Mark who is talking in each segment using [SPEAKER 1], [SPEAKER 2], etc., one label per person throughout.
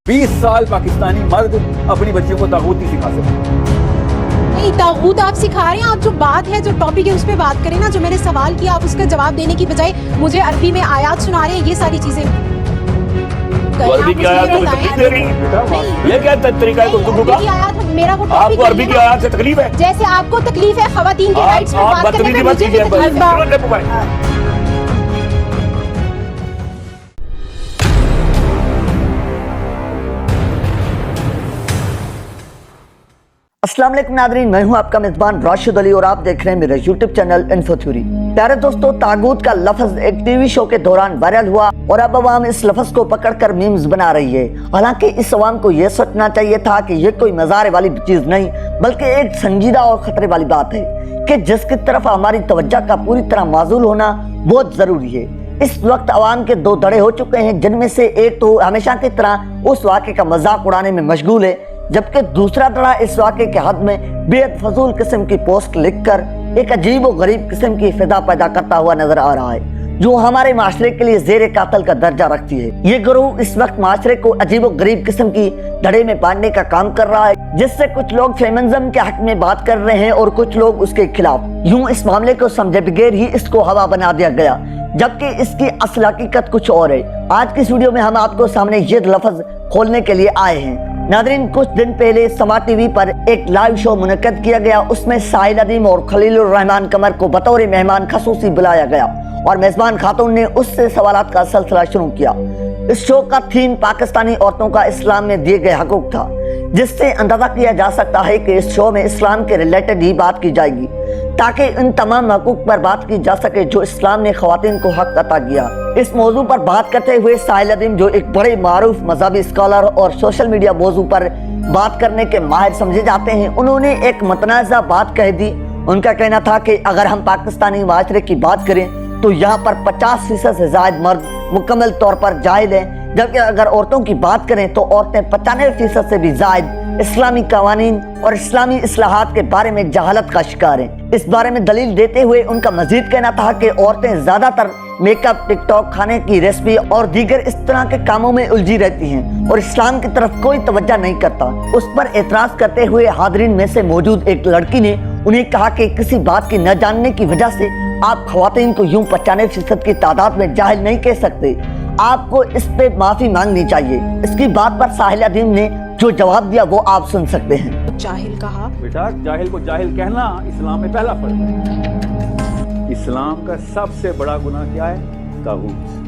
[SPEAKER 1] 20 साल पाकिस्तानी मर्द अपनी बच्चियों को तागूत नहीं सिखा सकते।
[SPEAKER 2] नहीं, तागूत आप सिखा रहे हैं। आप जो बात है, जो टॉपिक है, उस पर बात करें ना। जो मैंने सवाल किया, आप उसका जवाब देने की बजाय मुझे अरबी में आयात सुना रहे हैं। ये सारी चीजें
[SPEAKER 3] अरबी की आयत को तकलीफ दे रही है, ये क्या तरीका है गुफ्तगू का?
[SPEAKER 2] मेरा वो
[SPEAKER 3] आपको अरबी की आयत से तकलीफ है?
[SPEAKER 2] जैसे आपको तकलीफ है खवातीन के राइट्स पर बात करने में, मुझे भी तकलीफ है।
[SPEAKER 4] अस्सलाम वालेकुम नादरीन, मैं हूं आपका मेजबान राशिद अली और आप देख रहे हैं मेरा यूट्यूब चैनल इन्फो थ्योरी। प्यारे दोस्तों, तागूत का लफ्ज एक टीवी शो के दौरान वायरल हुआ और अब अवाम इस लफ्ज को पकड़कर मीम्स बना रही है। हालांकि इस अवाम को यह सोचना चाहिए था कि ये कोई मजारे वाली चीज नहीं, बल्कि एक संजीदा और खतरे वाली बात है कि जिसकी तरफ हमारी तवज्जो का पूरी तरह माजूल होना बहुत जरूरी है। इस वक्त अवाम के दो धड़े हो चुके हैं, जिनमें से एक तो हमेशा की तरह उस वाक़े का मजाक उड़ाने में मशगूल है, जबकि दूसरा धड़ा इस वाक़े के हद में बेहद फजूल किस्म की पोस्ट लिखकर एक अजीब और गरीब किस्म की फिदा पैदा करता हुआ नजर आ रहा है, जो हमारे माशरे के लिए ज़ेरे कातल का दर्जा रखती है। ये गिरोह इस वक्त माशरे को अजीब और गरीब किस्म की धड़े में बांधने का काम कर रहा है, जिससे कुछ लोग फेमिनिज्म के हक में बात कर रहे हैं और कुछ लोग उसके खिलाफ। यूं इस मामले को समझे बगैर ही इसको हवा बना दिया गया, जबकि इसकी असल हकीकत कुछ और है। आज की इस वीडियो में हम आपको सामने ये लफ्ज खोलने के लिए आए हैं। नादरीन, कुछ दिन पहले समा टीवी पर एक लाइव शो मुनक्कद किया गया। उसमें साहिल अदीम और खलीलुर रहमान कमर को बतौर मेहमान खसूसी बुलाया गया और मेजबान खातून ने उससे सवालात का सिलसिला शुरू किया। इस शो का थीम पाकिस्तानी औरतों का इस्लाम में दिए गए हकूक था, जिससे अंदाजा किया जा सकता है कि इस शो में इस्लाम के रिलेटेड ही बात की जाएगी, ताकि इन तमाम हकूक पर बात की जा सके जो इस्लाम ने खवातीन को हक अता किया। इस मौजू पर बात करते हुए साहिल अदीम, जो एक बड़े मारूफ मजहबी स्कॉलर और सोशल मीडिया मौजू पर बात करने के माहिर समझे जाते हैं, उन्होंने एक मतनाज़ा बात कह दी। उनका कहना था कि अगर हम पाकिस्तानी माशरे की बात करें तो यहाँ पर 50% से ज़ायद मर्द मुकम्मल तौर पर जाहिल हैं, जबकि अगर औरतों की बात करें तो औरतें 95% से भी ज़ायद इस्लामी कवानीन और इस्लामी इस्लाहात के बारे में जहालत का शिकार हैं। इस बारे में दलील देते हुए उनका मजीद कहना था कि औरतें ज़्यादातर मेकअप, टिकटॉक, खाने की रेसिपी और दीगर इस तरह के कामों में उलझी रहती हैं और इस्लाम की तरफ कोई तवज्जो नहीं करता। उस पर एतराज करते हुए हाज़रीन में से मौजूद एक लड़की ने उन्हें कहा कि किसी बात की न जानने की वजह से आप खवातीन को यूं 95% की तादाद में जाहिल नहीं कह सकते। आपको इस पे माफी मांगनी चाहिए। इसकी बात पर साहिल अदीम ने जो जवाब दिया वो आप सुन सकते हैं।
[SPEAKER 2] जाहिल कहा।
[SPEAKER 1] बेटा, जाहिल को जाहिल कहना इस्लाम में पहला फर्ज है। इस्लाम का सबसे बड़ा गुनाह क्या है? तागूत।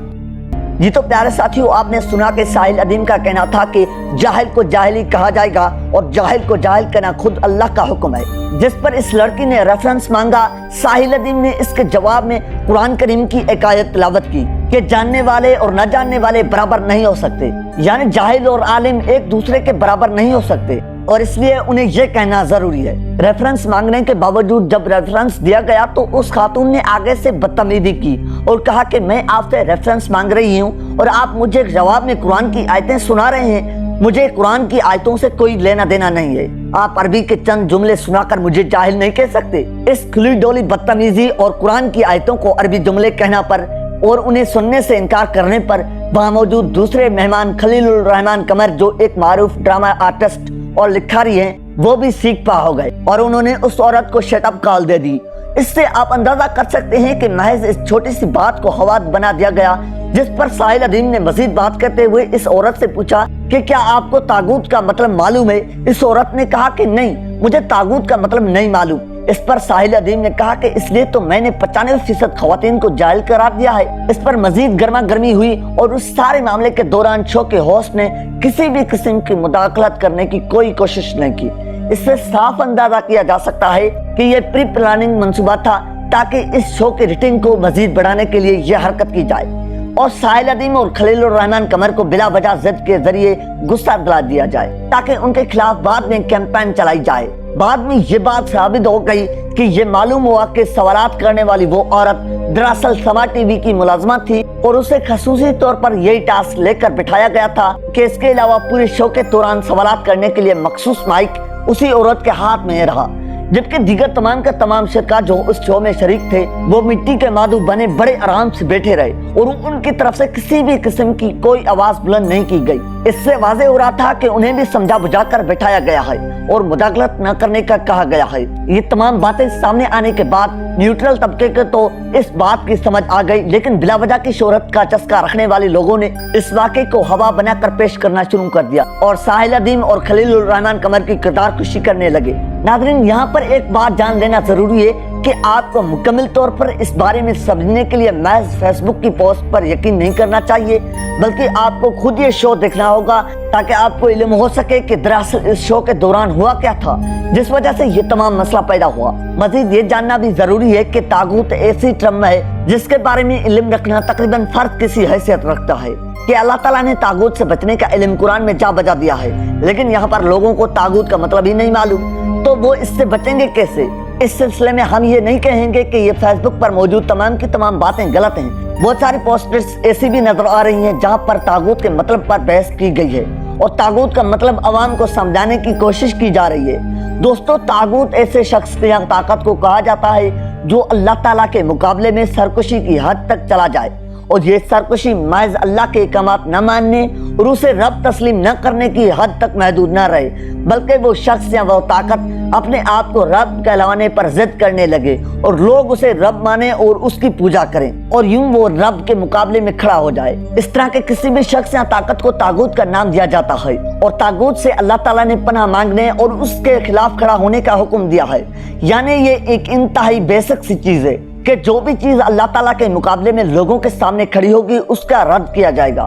[SPEAKER 4] जी तो प्यारे साथियों, आपने सुना कि साहिल अदीम का कहना था कि जाहिल को जाहिल ही कहा जाएगा और जाहिल को जाहिल कहना खुद अल्लाह का हुक्म है, जिस पर इस लड़की ने रेफरेंस मांगा। साहिल अदीम ने इसके जवाब में कुरान करीम की एक आयत तिलावत की कि जानने वाले और न जानने वाले बराबर नहीं हो सकते, यानी जाहिल और आलिम एक दूसरे के बराबर नहीं हो सकते और इसलिए उन्हें यह कहना जरूरी है। रेफरेंस मांगने के बावजूद जब रेफरेंस दिया गया तो उस खातून ने आगे से बदतमीजी की और कहा कि मैं आपसे रेफरेंस मांग रही हूँ और आप मुझे जवाब में कुरान की आयतें सुना रहे हैं। मुझे कुरान की आयतों से कोई लेना देना नहीं है। आप अरबी के चंद जुमले सुनाकर मुझे जाहिल नहीं कह सकते। इस खुली डोली बदतमीजी और कुरान की आयतों को अरबी जुमले कहना पर और उन्हें सुनने से इनकार करने पर वहाँ मौजूद दूसरे मेहमान खलीलुर रहमान कमर, जो एक मारूफ ड्रामा आर्टिस्ट और लिखारी हैं, वो भी सीख पा हो गए और उन्होंने उस औरत को शटअप कॉल दे दी। इससे आप अंदाजा कर सकते हैं कि महज इस छोटी सी बात को हवा बना दिया गया, जिस पर साहिल अदीम ने मजीद बात करते हुए इस औरत से पूछा कि क्या आपको तागूत का मतलब मालूम है? इस औरत ने कहा कि नहीं, मुझे तागूत का मतलब नहीं मालूम। इस पर साहिल अदीम ने कहा कि इसलिए तो मैंने 95% खवातीन को जाहिल करार दिया है। इस पर मजीद गर्मा गर्मी हुई और उस सारे मामले के दौरान शो के होस्ट ने किसी भी किस्म की मुदाखलत करने की कोई कोशिश नहीं की। इससे साफ अंदाजा किया जा सकता है कि यह प्री प्लानिंग मंसूबा था, ताकि इस शो की रेटिंग को मजीद बढ़ाने के लिए यह हरकत की जाए और साहिल अदीम और खलीलुर रहमान कमर को बिला वजह जिद के जरिए गुस्सा दिला दिया जाए, ताकि उनके खिलाफ बाद में कैंपेन चलाई जाए। बाद में ये बात साबित हो गई कि ये मालूम हुआ कि सवालात करने वाली वो औरत दरअसल समा टीवी की मुलाजमा थी और उसे खसूसी तौर पर यही टास्क लेकर बिठाया गया था कि इसके अलावा पूरे शो के दौरान सवालात करने के लिए मखसूस माइक उसी औरत के हाथ में रहा। जबकि दीगर तमाम का तमाम शिरका जो उस शो में शरीक थे वो मिट्टी के मादू बने बड़े आराम से बैठे रहे और उनकी तरफ से किसी भी किस्म की कोई आवाज बुलंद नहीं की गई। इससे वाज़ेह हो रहा था कि उन्हें भी समझा बुझा कर बैठाया गया है और मुदाखलत न करने का कहा गया है। ये तमाम बातें सामने आने के बाद न्यूट्रल तबके के तो इस बात की समझ आ गई, लेकिन बिला वजह की शोहरत का चस्का रखने वाले लोगों ने इस वाक़े को हवा बनाकर पेश करना शुरू कर दिया और साहिल अदीम और खलीलुर रहमान कमर की किरदार कुशी करने लगे। नाज़रीन, यहाँ पर एक बात जान लेना जरूरी है कि आपको मुकम्मल तौर पर इस बारे में समझने के लिए महज फेसबुक की पोस्ट पर यकीन नहीं करना चाहिए, बल्कि आपको खुद ये शो देखना होगा ताकि आपको इल्म हो सके कि दरअसल इस शो के दौरान हुआ क्या था जिस वजह से ये तमाम मसला पैदा हुआ। मजीद ये जानना भी जरूरी है कि तागूत ऐसी टर्म है जिसके बारे में इल्म रखना तकरीबन फर्द किसी हैसियत रखता है कि अल्लाह ताला ने तागूत से बचने का इल्म कुरान में जा बजा दिया है, लेकिन यहाँ पर लोगों को तागूत का मतलब ही नहीं मालूम, तो वो इससे बचेंगे कैसे? इस सिलसिले में हम ये नहीं कहेंगे कि ये फेसबुक पर मौजूद तमाम की तमाम बातें गलत हैं। बहुत सारी पोस्टर्स ऐसी भी नजर आ रही हैं जहाँ पर तागूत के मतलब पर बहस की गई है और तागूत का मतलब अवाम को समझाने की कोशिश की जा रही है। दोस्तों, तागूत ऐसे शख्स या ताकत को कहा जाता है जो अल्लाह ताला के मुकाबले में सरकशी की हद तक चला जाए और ये सरकशी महज अल्लाह के अहकामात न मानने और उसे रब तस्लीम न करने की हद तक महदूद न रहे, बल्कि वो शख्स या वो ताकत अपने आप को रब कहलाने पर जिद करने लगे और लोग उसे रब माने और उसकी पूजा करें और यूं वो रब के मुकाबले में खड़ा हो जाए। इस तरह के किसी भी शख्स या ताकत को तागूत का नाम दिया जाता है और तागूत से अल्लाह ताला ने पनाह मांगने और उसके खिलाफ खड़ा होने का हुक्म दिया है। यानी ये एक इंतहाई बेसिक सी चीज है कि जो भी चीज अल्लाह ताला के मुकाबले में लोगों के सामने खड़ी होगी उसका रद्द किया जाएगा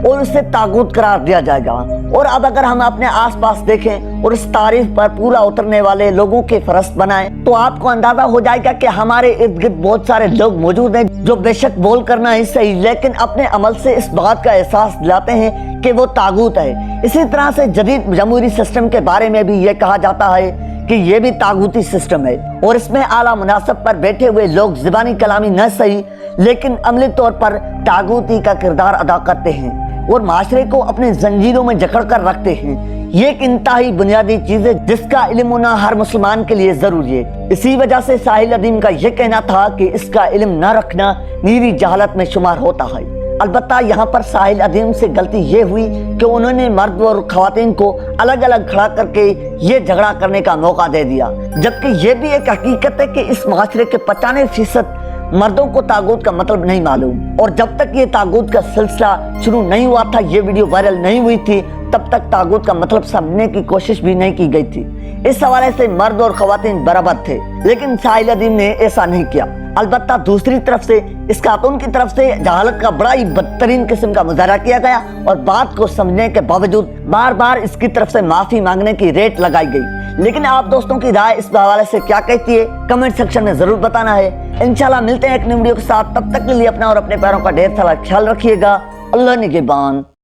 [SPEAKER 4] और उसे तागूत करार दिया जाएगा। और अब अगर हम अपने आसपास देखें और इस तारीफ पर पूरा उतरने वाले लोगों के फहरिस्त बनाएं तो आपको अंदाजा हो जाएगा कि हमारे इर्द गिर्द बहुत सारे लोग मौजूद हैं जो बेशक बोल करना ही सही लेकिन अपने अमल से इस बात का एहसास दिलाते हैं कि वो तागूत है। इसी तरह से जदीद जमहूरी सिस्टम के बारे में भी ये कहा जाता है कि ये भी तागूती सिस्टम है और इसमें आला मुनासब पर बैठे हुए लोग ज़बानी कलामी न सही लेकिन अमली तौर पर तागूती का किरदार अदा करते हैं और माशरे को अपने जंजीरों में जकड़ कर रखते हैं। ये एक इंतहाई बुनियादी चीज है जिसका इल्म होना हर मुसलमान के लिए जरूरी है। इसी वजह से साहिल अदीम का यह कहना था कि इसका इल्म न रखना नीरी जहालत में शुमार होता है। अलबत्ता यहाँ पर साहिल अदीम से गलती ये हुई कि उन्होंने मर्द और खवातीन को अलग अलग खड़ा करके ये झगड़ा करने का मौका दे दिया, जबकि ये भी एक हकीकत है कि इस माशरे के 95% मर्दों को तागूत का मतलब नहीं मालूम और जब तक ये तागूत का सिलसिला शुरू नहीं हुआ था, ये वीडियो वायरल नहीं हुई थी, तब तक तागूत का मतलब समझने की कोशिश भी नहीं की गई थी। इस हवाले से मर्द और खवातीन बराबर थे, लेकिन साहिल अदीम ने ऐसा नहीं किया। अलबत्ता दूसरी तरफ से इस खातून की तरफ से जहालत का बड़ा ही बदतरीन किस्म का मुजाहरा किया गया और बात को समझने के बावजूद बार बार इसकी तरफ से माफी मांगने की रेट लगाई गई। लेकिन आप दोस्तों की राय इस हवाले से क्या कहती है कमेंट सेक्शन में जरूर बताना है। इंशाल्लाह मिलते हैं एक नई वीडियो के साथ, तब तक के लिए अपना और अपने पैरों का ढेर सारा ख्याल रखिएगा। अल्लाह निगहबान।